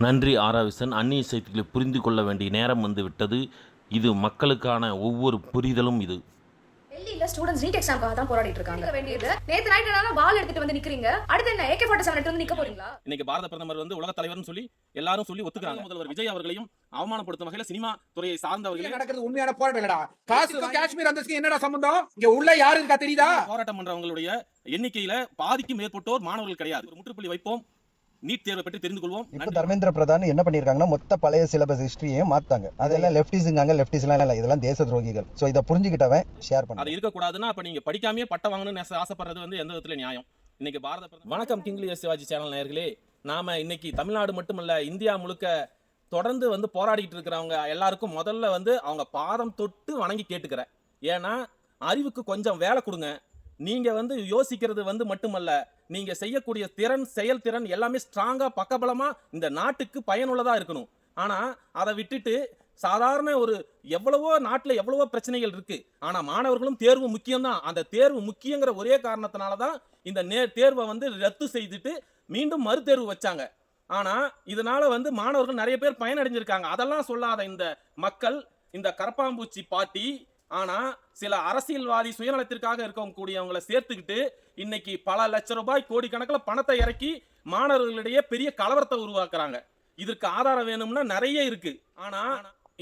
நன்றி ஆராவிசன். அந்நிய செய்திகளை புரிந்து கொள்ள வேண்டிய நேரம் வந்துவிட்டது. இது மக்களுக்கான ஒவ்வொரு புரிதலும். இது டெல்லியில ஸ்டூடண்ட்ஸ் நீட் எக்ஸாம்காக தான் போராடிட்டு இருக்காங்க. வேண்டியது நேத்து நைட் என்னன்னா பால் எடுத்துட்டு வந்து நிக்கிறீங்க. அடுத்து என்ன AK-47 எடுத்து வந்து நிக்க போறீங்களா? இன்னைக்கு பாரத பிரதமர் உலக தலைவர்னு சொல்லி எல்லாரும் சொல்லி ஒத்துக்கிறாங்க. முதல்வர் விஜய் அவர்களையும் அவமானப்படுத்தும் வகையில சினிமா துறையை சார்ந்தவர்களே நடக்கிறது உண்மையான போராட்டம் இல்லடா. காஷ்மீர் அந்தஸ்துக்கு என்னடா சம்பந்தம்? இங்க உள்ள யாரு இருக்கா தெரியுதா? போராட்டம் பண்றவங்களுடைய எண்ணிக்கையில பாதிக்கும் மேற்பட்டோர் மாணவர்கள் கிடையாது. ஒரு முற்றுப்புள்ளி வைப்போம். நீட் தேர்வை பற்றி தெரிந்து கொள்வோம். இப்ப தர்மேந்திர பிரதான் என்ன பண்ணிருக்காங்கன்னா மொத்த பழைய சிலபஸ் ஹிஸ்டரியும் மாத்தாங்க. அதெல்லாம் லெப்டிஸ்ட்ங்காங்க, லெப்டிஸ்ட்லாம் இல்ல, இதெல்லாம் தேச துரோகிகள். சோ இத புரிஞ்சுக்கிட்டவன் ஷேர் பண்ணு. அது இருக்க கூடாதுன்னா அப்ப நீங்க படிக்காமயே பட்டம் வாங்கணும்னு ஆசைப்படுறது எந்த விதத்துல நியாயம்? இன்னைக்கு பாரத பிரதமர் வணக்கம் கிங்லி சிவாஜி சேனல் நேயர்களே. நாம இன்னைக்கு தமிழ்நாடு மட்டுமல்ல இந்தியா முழுக்க தொடர்ந்து போராடிட்டு இருக்கிறவங்க எல்லாருக்கும் முதல்ல அவங்க பாதம் தொட்டு வணங்கி கேட்டுக்கிறேன். ஏன்னா அறிவுக்கு கொஞ்சம் வேலை கொடுங்க. நீங்க யோசிக்கிறது மட்டுமல்ல, நீங்க செய்யக்கூடிய திறன், செயல்திறன் எல்லாமே ஸ்ட்ராங்கா பக்கபலமா இந்த நாட்டுக்கு பயனுள்ளதா இருக்கணும். ஆனா அதை விட்டுட்டு சாதாரண எவ்வளவோ நாட்டுல எவ்வளவோ பிரச்சனைகள் இருக்கு. ஆனா மாணவர்களும் தேர்வு முக்கியம் தான். அந்த தேர்வு முக்கியங்கிற ஒரே காரணத்தினாலதான் இந்த தேர்வை ரத்து செய்துட்டு மீண்டும் மறுதேர்வு வச்சாங்க. ஆனா இதனால மாணவர்கள் நிறைய பேர் பயனடைஞ்சிருக்காங்க. அதெல்லாம் சொல்லாத இந்த மக்கள், இந்த கரப்பாம்பூச்சி பாட்டி, ஆனா சில அரசியல்வாதி சுயநலத்திற்காக இருக்கக்கூடியவங்களை சேர்த்துக்கிட்டு இன்னைக்கு பல லட்சம் ரூபாய் கோடிக்கணக்கில் பணத்தை இறக்கி மாணவர்களிடையே பெரிய கலவரத்தை உருவாக்குறாங்க. இதற்கு ஆதாரம் வேணும்னா நிறைய இருக்கு. ஆனா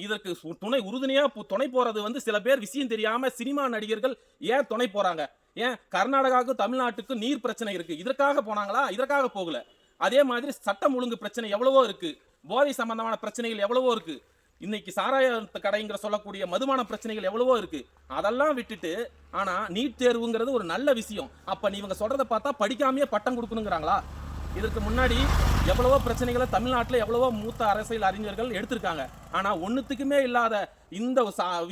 இதற்கு துணை உறுதுணையா துணை போறது சில பேர் விஷயம் தெரியாம சினிமா நடிகர்கள் ஏன் துணை போறாங்க? ஏன் கர்நாடகாவுக்கு தமிழ்நாட்டுக்கு நீர் பிரச்சனை இருக்கு, இதற்காக போனாங்களா? இதற்காக போகல. அதே மாதிரி சட்டம் ஒழுங்கு பிரச்சனை எவ்வளவோ இருக்கு, போதை சம்பந்தமான பிரச்சனைகள் எவ்வளவோ இருக்கு, இன்னைக்கு சாராய கடைங்கிற சொல்லக்கூடிய மதுமான பிரச்சனைகள் எவ்வளவோ இருக்கு. அதெல்லாம் விட்டுட்டு ஆனா நீட் தேர்வுங்கிறது ஒரு நல்ல விஷயம். அப்ப நீங்க சொல்றதை பார்த்தா படிக்காமையே பட்டம் கொடுக்கணுங்கிறாங்களா? இதற்கு முன்னாடி எவ்வளவோ பிரச்சனைகளை தமிழ்நாட்டில் எவ்வளவோ மூத்த அரசியல் அறிஞர்கள் எடுத்திருக்காங்க. ஆனா ஒண்ணுத்துக்குமே இல்லாத இந்த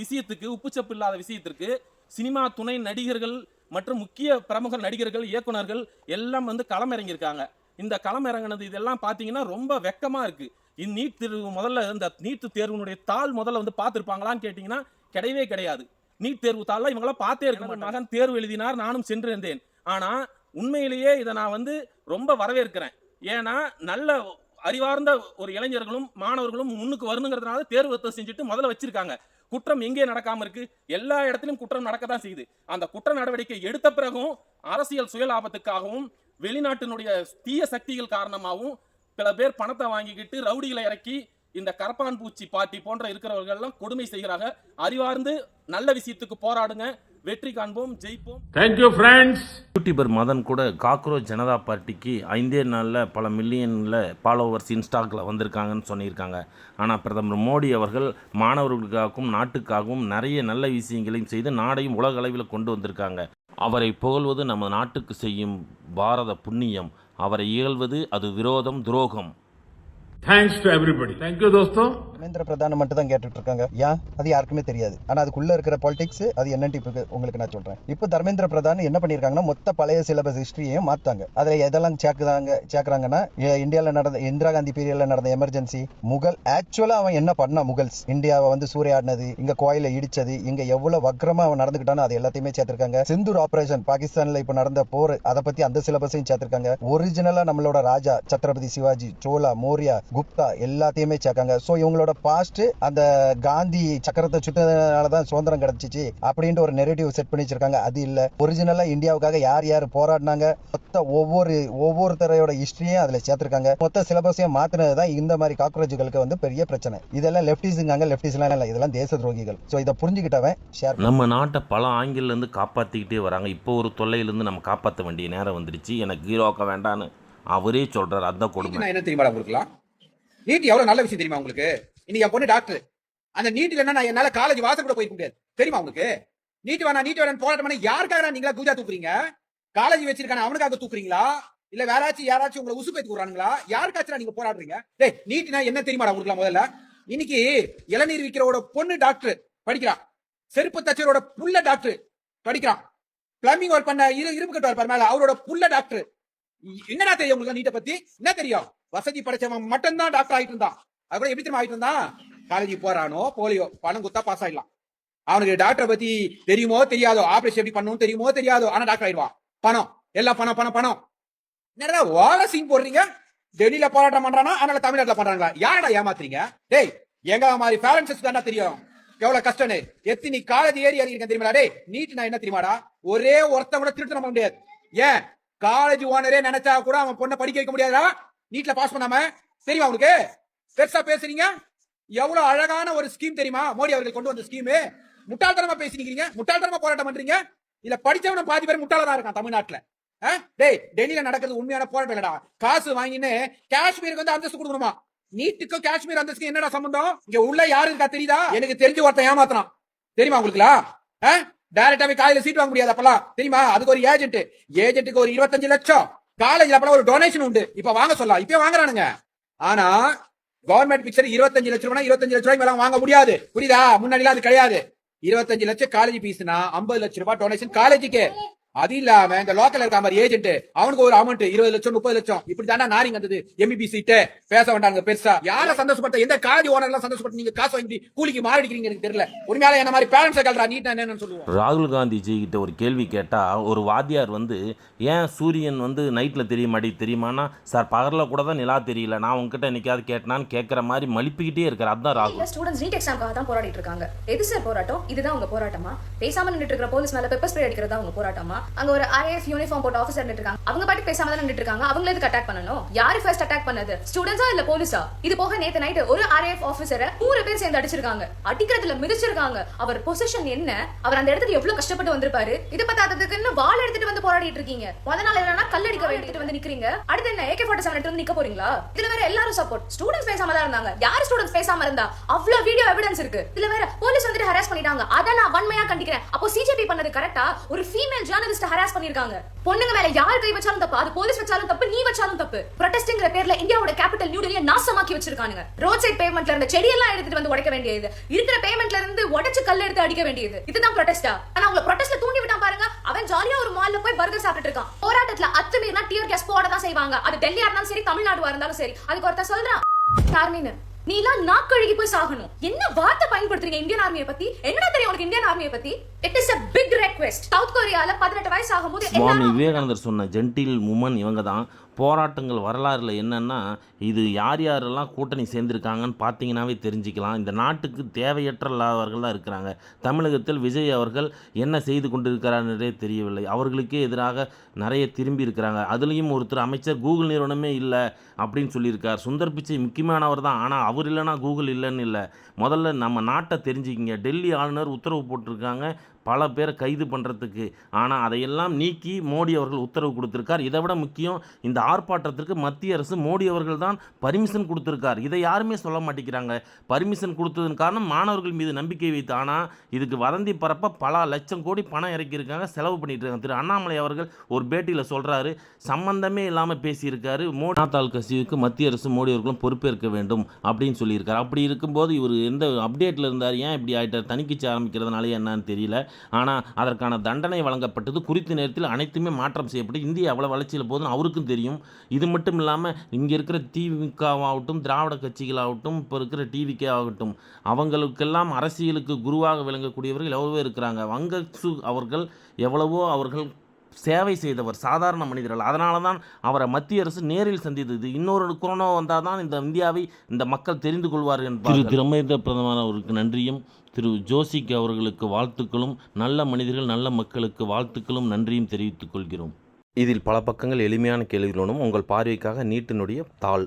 விஷயத்துக்கு, உப்புச்சப்பு இல்லாத விஷயத்திற்கு சினிமா துணை நடிகர்கள் மற்றும் முக்கிய பிரமுக நடிகர்கள், இயக்குனர்கள் எல்லாம் களம் இறங்கியிருக்காங்க. இந்த களம் இறங்கினது இதெல்லாம் பாத்தீங்கன்னா ரொம்ப வெக்கமா இருக்கு. நீட் தேர்வு முதல்ல இந்த நீட் தேர்வுனுடைய தாள் முதல்ல பார்த்துருப்பாங்களான்னு கேட்டீங்கன்னா கிடையவே கிடையாது. நீட் தேர்வு தாள்ல இவங்களாம் பார்த்தே இருக்க மாட்டாங்க. மகன் தேர்வு எழுதினார், நானும் சென்றிருந்தேன். ஆனா உண்மையிலேயே இதை நான் ரொம்ப வரவேற்கிறேன். ஏன்னா நல்ல அறிவார்ந்த ஒரு இளைஞர்களும் மாணவர்களும் முன்னுக்கு வரணுங்கிறதுனால தேர்வு ரத்து செஞ்சுட்டு முதல்ல வச்சிருக்காங்க. குற்றம் எங்கே நடக்காம இருக்கு? எல்லா இடத்திலும் குற்றம் நடக்கத்தான் செய்யுது. அந்த குற்ற நடவடிக்கை எடுத்த பிறகும் அரசியல் சுயலாபத்துக்காகவும் வெளிநாட்டினுடைய தீய சக்திகள் காரணமாகவும் சில பேர் பணத்தை வாங்கிக்கிட்டு ரவுடிகளை இறக்கி இந்த கரப்பான் பூச்சி பார்ட்டி போன்ற இருக்கிறவர்கள் எல்லாம் கொடுமை செய்கிறாங்க. அறிவார்ந்து நல்ல விஷயத்துக்கு போராடுங்க. வெற்றி காண்போம், ஜெயிப்போம். Thank you friends. யூடியூபர் மதன் கூட காக்ரோச் ஜனதா பார்ட்டிக்கு 5 நாளில் பல மில்லியனில் ஃபாலோவர்ஸ் இன்ஸ்டாகில் வந்திருக்காங்கன்னு சொல்லியிருக்காங்க. ஆனால் பிரதமர் மோடி அவர்கள் மாணவர்களுக்காகவும் நாட்டுக்காகவும் நிறைய நல்ல விஷயங்களையும் செய்து நாடையும் உலக அளவில் கொண்டு வந்திருக்காங்க. அவரை புகழ்வது நம்ம நாட்டுக்கு செய்யும் பாரத புண்ணியம். அவரை இகழ்வது அது விரோதம், துரோகம். Thanks to everybody. தேங்க்யூ தோஸ்தோ. தர்மேந்திர பிரதான் மட்டும் தான் கேட்டுட்டு இருக்காங்க. ஏன் அது யாருக்குமே தெரியாது. ஆனா அதுக்குள்ள இருக்கிற பாலிடிக்ஸ் அது என்னன்னு இப்ப உங்களுக்கு நான் சொல்றேன். இப்ப தர்மேந்திர பிரதான் என்ன பண்ணிருக்காங்கன்னா மொத்த பழைய சிலபஸ் ஹிஸ்டரியும் மாத்தாங்க. அதுல எதெல்லாம் சேர்க்கறாங்கன்னா இந்தியால நடந்த இந்திரா காந்தி பீரியட்ல நடந்த எமர்ஜென்சி, முகல் ஆக்சுவலா அவன் என்ன பண்ணா, முகல்ஸ் இந்தியாவை சூறையாடினது, இங்க கோயில இடிச்சது, இங்க எவ்வளவு வக்ரமா அவன் நடந்துக்கிட்டானோ அது எல்லாத்தையுமே சேர்த்திருக்காங்க. சிந்தூர் ஆபரேஷன் பாகிஸ்தான்ல இப்ப நடந்த போர், அதை பத்தி அந்த சிலபஸையும் சேர்த்திருக்காங்க. ஒரிஜினலா நம்மளோட ராஜா சத்ரபதி சிவாஜி, சோழா, மோரியா, குப்தா எல்லாத்தையுமே சேர்க்காங்க. சோ இவங்களோட பாஸ்ட் அந்த காந்தி சக்கரத்தை சுட்டதுனாலதான் சுதந்திரம் கிடைச்சிச்சு அப்படின்ட்டு ஒரு நெரேட்டிவ் செட் பண்ணி வச்சிருக்காங்க. அது இல்ல, ஒரிஜினலா இந்தியாவுக்காக யார் யார் போராடினாங்க மொத்த ஒவ்வொருத்தரையோட ஹிஸ்டரியும் அதுல சேர்த்திருக்காங்க. மொத்த சிலபஸையும் மாத்தினதுதான் இந்த மாதிரி காக்ரோச்சுகளுக்கு பெரிய பிரச்சனை. இதெல்லாம் லெப்டிஸ்ட்ங்காங்க, லெப்டிஸ்ட்லாம் இல்ல, இதெல்லாம் தேச துரோகிகள். சோ இதை புரிஞ்சுக்கிட்டவன் ஷேர். நம்ம நாட்டை பல ஆங்கில இருந்து காப்பாத்திக்கிட்டே வராங்க. இப்போ ஒரு தொல்லையிலிருந்து நம்ம காப்பாற்ற வேண்டிய நேரம் வந்துருச்சு. எனக்கு ஹீரோக்க வேண்டான்னு அவரே சொல்றாரு. அதான் கொடுமை. என்ன தெரியுமா உங்களுக்கு? நீட் எவ்வளவு நல்ல விஷயம் தெரியுமா உங்களுக்கு? இன்னைக்கு என் பொண்ணு டாக்டர். அந்த நீட் இல்லைன்னா நான் என்னால காலேஜ் வாசல் கூட போயிருக்க முடியாது. தெரியுமா உங்களுக்கு? நீட் வேணாம் போராட்டம் பண்ண யாருக்காக நீங்களா கூஜா தூக்குறீங்க? காலேஜ் வச்சிருக்கான அவனுக்காக தூக்குறீங்களா? இல்ல யாராச்சும் உங்களை உசு பேத்து கூறானுங்களா? யாருக்காச்சும் நீங்க போராடுறீங்க? டேய், நீட்னா என்ன தெரியுமாடா உங்களுக்கு? முதல்ல இன்னைக்கு இளநீர் விக்கிறோட பொண்ணு டாக்டர் படிக்கிறான். செருப்பு தச்சரோட புள்ள டாக்டர் படிக்கிறான். பிளம்பிங் ஒர்க் பண்ண இரும்பு கட்டு இருப்பார் மேல அவரோட புள்ள டாக்டர். என்னடா தெரியும் உங்களுக்கு நீட்டை பத்தி? என்ன தெரியும்? வசதி படைச்சவன் மட்டும் தான் டாக்டர் ஆயிட்டு இருந்தான். அது கூட எப்படி தெரியுமா ஆயிட்டு இருந்தான்? காலேஜ் போறானோ போலியோ பணம் குத்தா பாஸ் ஆயிடலாம். அவனுக்கு டாக்டரை பத்தி தெரியுமோ தெரியாதோ, ஆபரேஷன் எப்படி பண்ணணும் தெரியுமோ தெரியாதோ, ஆனா டாக்டர் ஆயிடுவான். பணம், எல்லாம் பணம் பணம் பணம். என்னடா ஓவரா சீன் போடுறீங்க? டெல்லியில போராட்டம் பண்றானா அதனால தமிழ்நாட்டுல பண்றாங்களா? யாரடா ஏமாத்துறீங்க? டேய், எங்க மாதிரி பேரண்ட்ஸ் தானே தெரியும் எவ்வளவு கஷ்டம்னு. எத்தனை காலேஜ் ஏறி இருக்கேன் தெரியுமா? டேய், நீட்னா என்ன தெரியுமாடா? ஒரே ஒருத்தன் கூட திருட்டு பண்ண முடியாது. ஏன் காலேஜ் ஓனரே நினைச்சா கூட அவன் பொண்ணை படிக்க வைக்க முடியாதா நீட்ல பாஸ் பண்ணாம? தெரியுமா உங்களுக்கு? பெருசா பேசுறீங்க. எவ்வளவு அழகான ஒரு ஸ்கீம் தெரியுமா மோடி அவர்கள் கொண்டு வந்த ஸ்கீம். முட்டாள்தனமா பேசிக்கிறீங்க, முட்டாள்தனமா போராட்டம் பண்றீங்க. இல்ல படிச்சவன பாதி பேர் முட்டாளதான் இருக்கான் தமிழ்நாட்டுல. டேய், டெல்லியில நடக்கிறது உண்மையான போராட்டம் இல்லடா. காசு வாங்கின்னு காஷ்மீருக்கு வந்து அந்தஸ்து கொடுக்கணுமா? நீட்டுக்கும் காஷ்மீர் அந்தஸ்து என்னடா சம்பந்தம்? இங்க உள்ள யாரு இருக்கா தெரியுதா? எனக்கு தெரிஞ்சு ஒருத்தன் ஏமாத்துறான் தெரியுமா உங்களுக்குலாம்? டைரக்டாவே காலையில சீட் வாங்க முடியாது அப்பலாம் தெரியுமா? அதுக்கு ஒரு ஏஜென்ட்டுக்கு ஒரு 25 லட்சம். காலேஜ்ல அப்பலாம் ஒரு டொனேஷன் உண்டு. இப்ப வாங்க சொல்லலாம், இப்ப வாங்குறானுங்க. ஆனா கவர்மெண்ட் பிக்சர் 25 லட்சம் ரூபாய் 25 லட்சம் ரூபாய் மேல வாங்க முடியாது. புரியுதா? முன்னாடிலாம் அது கிடையாது. 25 லட்சம் காலேஜ் பீஸ்னா 50 லட்சம் ரூபாய் டொனேஷன் காலேஜுக்கு. அது இல்லாம இந்த லோக்கல் இருக்க மாதிரி ஏஜென்ட் அவனுக்கு ஒரு அமௌண்ட் 20 லட்சம் 30 லட்சம். இப்படி தானே நாரிங்க வந்தது. எம்பிபி சீட்டு பேச வேண்டாங்க பெருசா. யார சந்தோஷப்பட்ட எந்த காலேஜ் ஓனர் எல்லாம் சந்தோஷப்பட்டு நீங்க காசு வாங்கி கூலிக்கு மாறிடுறீங்க எனக்கு தெரியல. உண்மையால என்ன மாதிரி பேரண்ட்ஸ் கல்றா நீட் என்னன்னு சொல்லுவோம். ராகுல் காந்திஜி கிட்ட ஒரு கேள்வி கேட்டால் ஒரு வாத்தியார் வந்து ஏன் சூரியன் வந்து நைட்டில் தெரிய மாட்டேங்குது தெரியுமானா, சார் பகலில் கூட தான் நிலா தெரியல, நான் உங்ககிட்ட என்னைக்காவது கேட்டனான்னு கேட்குற மாதிரி மலிப்பிக்கிட்டே இருக்கிறார். அதுதான் ராகுல். ஸ்டூடெண்ட்ஸ் நீட் எக்ஸாம்காக தான் போராடிட்டு இருக்காங்க. எது சார் போராட்டம்? இதுதான் உங்க போராட்டமா? பேசாம நின்னுட்டு இருக்கிற போலீஸ் மேல பெப்பர் ஸ்ப்ரே அடிக்கிறதா உங்க போராட்டமா? அங்க ஒரு RAF யூனிஃபார்ம் போட்ட ஆபீசர் நின்னுட்டு இருக்காங்க. அவங்க பாட்டு பேசாம தான் நின்னுட்டு இருக்காங்க. அவங்கள எதுக்கு அட்டாக் பண்ணனும்? யாரு ஃபர்ஸ்ட் அட்டாக் பண்ணது? ஸ்டூடெண்ட்ஸா இல்ல போலீஸா? இது போக நேத்து நைட் ஒரு RAF ஆபீசரை 100 பேர் சேர்ந்து அடிச்சிருக்காங்க. அடிக்கிறதுல மிதிச்சிருக்காங்க. அவர் பொசிஷன் என்ன? அவர் அந்த இடத்துக்கு எவ்வளவு கஷ்டப்பட்டு வந்திருப்பாரு. இது பத்தாததுக்குன்னு வாள் எடுத்துட்டு வந்து போராடிட்டு இருக்கீங்க. முத நாள் என்னன்னா கல்லடிக்க வேண்டிட்டு வந்து நிக்கிறீங்க. அடுத்து என்ன AK-47 எடுத்து வந்து நிக்க போறீங்களா? இதுல வேற எல்லாரும் சப்போர்ட். ஸ்டூடெண்ட்ஸ் பேசாம தான் இருந்தாங்க. யார் ஸ்டூடெண்ட்ஸ் பேசாம இருந்தா? அவ்வளவு வீடியோ எவிடன்ஸ் இருக்கு. இதுல வேற போலீஸ் வந்து ஹராஸ் பண்ணிட்டாங்க. அத நான் வன்மையா கண்டிக்கிறேன். அப்போ CJP பண்ணது கரெக்ட்டா? ஒரு ஃபீமேல் ஜர்னலிஸ்ட் ஹராஸ் பண்ணிருக்காங்க. பொண்ணுங்க மேல யார் கை வச்சாலும் தப்பு. அது போலீஸ் வச்சாலும் தப்பு, நீ வச்சாலும் தப்பு. ப்ரொடெஸ்டிங்கிற பேர்ல இந்தியாவோட கேபிட்டல் நியூ டெல்லியை நாசமாக்கி வச்சிருக்காங்க. ரோட் சைட் பேமெண்ட்ல இருந்த செடியெல்லாம் எடுத்துட்டு வந்து உடைக்க வேண்டியது, இருக்கிற பேமெண்ட்ல இருந்து உடைச்சு கல் எடுத்து அடிக்க வேண்டியது. இதுதான் ப்ரொடெஸ்டா? ஆனா அவங்க ப்ரொடெஸ்ட்ல தூண்டி விட்டான் பாருங்க. அவன் ஜாலியா ஒரு மால்ல போய் பர்கர் சாப்பிட்டு இருக்கான். போராட்டத்துல அத்துமீறினா டியர் கேஸ் போட தான் செய்வாங்க. அது டெல்லியா இருந்தாலும் சரி, தமிழ்நாடுவா இருந்தாலும் சரி. அதுக்கு ஒருத்தர் சொல்றான், ஆர்மின்னு நீ எல்லாம் நாக்கழுகி போய் சாகணும். என்ன வார்த்தை பயன்படுத்துறீங்க இந்தியன் ஆர்மியை பத்தி? என்ன தெரியும் உனக்கு இந்தியன் ஆர்மியை பத்தி? It is a big request. South கொரியால 18 வயசு ஆகும்போது சுவாமி விவேகானந்தர் சொன்ன ஜென்டில் உமன் இவங்க தான். போராட்டங்கள் வரலாறுல என்னன்னா, இது யார் யாரெல்லாம் கூட்டணி சேர்ந்திருக்காங்கன்னு பார்த்தீங்கன்னாவே தெரிஞ்சுக்கலாம். இந்த நாட்டுக்கு தேவையற்றவர்கள் தான் இருக்கிறாங்க. தமிழகத்தில் விஜய் அவர்கள் என்ன செய்து கொண்டிருக்கிறார்ன்றே தெரியவில்லை. அவர்களுக்கே எதிராக நிறைய திரும்பி இருக்கிறாங்க. அதுலேயும் ஒருத்தர் அமைச்சர் கூகுள் நிறுவனமே இல்லை அப்படின்னு சொல்லியிருக்கார். சுந்தர் பிச்சை முக்கியமானவர் தான், ஆனால் அவர் இல்லைன்னா கூகுள் இல்லைன்னு இல்லை. முதல்ல நம்ம நாட்டை தெரிஞ்சுக்கிங்க. டெல்லி ஆளுநர் உத்தரவு போட்டிருக்காங்க பல பேரை கைது பண்ணுறதுக்கு. ஆனால் அதையெல்லாம் நீக்கி மோடி அவர்கள் உத்தரவு கொடுத்துருக்கார். இதை விட முக்கியம், இந்த ஆர்ப்பாட்டத்திற்கு மத்திய அரசு மோடி அவர்கள் தான் பர்மிஷன் கொடுத்துருக்கார். இதை யாருமே சொல்ல மாட்டேங்கிறாங்க. பர்மிஷன் கொடுத்ததன் காரணம் மாணவர்கள் மீது நம்பிக்கை வைத்து. ஆனால் இதுக்கு வதந்தி பரப்ப பல லட்சம் கோடி பணம் இறக்கியிருக்காங்க, செலவு பண்ணிட்டு இருக்காங்க. திரு அண்ணாமலை அவர்கள் ஒரு பேட்டியில் சொல்கிறாரு, சம்பந்தமே இல்லாமல் பேசியிருக்காரு. மோடி தால் கசிவுக்கு மத்திய அரசு மோடி அவர்களும் பொறுப்பேற்க வேண்டும் அப்படின்னு சொல்லியிருக்காரு. அப்படி இருக்கும்போது இவர் எந்த அப்டேட்டில் இருந்தார்? ஏன் இப்படி ஆகிட்டார்? தணிக்கை ஆரம்பிக்கிறதுனால என்னன்னு தெரியல. ஆனால் அதற்கான தண்டனை வழங்கப்பட்டது. குறித்த நேரத்தில் அனைத்துமே மாற்றம் செய்யப்பட்டு இந்தியா அவ்வளோ வளர்ச்சியில் போதுன்னு அவருக்கும் தெரியும். இது மட்டும் இல்லாமல் இங்கே இருக்கிற திமுகவாகட்டும், திராவிட கட்சிகளாகட்டும், இப்போ இருக்கிற டிவிகே ஆகட்டும், அவங்களுக்கெல்லாம் அரசியலுக்கு குருவாக விளங்கக்கூடியவர்கள் எவ்வளவோ இருக்கிறாங்க. வங்கசு அவர்கள் எவ்வளவோ அவர்கள் சேவை செய்தவர், சாதாரண மனிதர்கள். அதனால தான் அவரை மத்திய அரசு நேரில் சந்தித்தது. இன்னொரு கொரோனா வந்தால் தான் இந்த இந்தியாவை இந்த மக்கள் தெரிந்து கொள்வார்கள் என்பார்கள். திரு தர்மேந்திர பிரதமர் அவருக்கு நன்றியும், திரு ஜோஷிக்கு அவர்களுக்கு வாழ்த்துக்களும், நல்ல மனிதர்கள் நல்ல மக்களுக்கு வாழ்த்துக்களும் நன்றியும் தெரிவித்துக் கொள்கிறோம். இதில் பல பக்கங்கள் எளிமையான கேள்விகளுடன் உங்கள் பார்வைக்காக நீட்டினுடைய தாள்.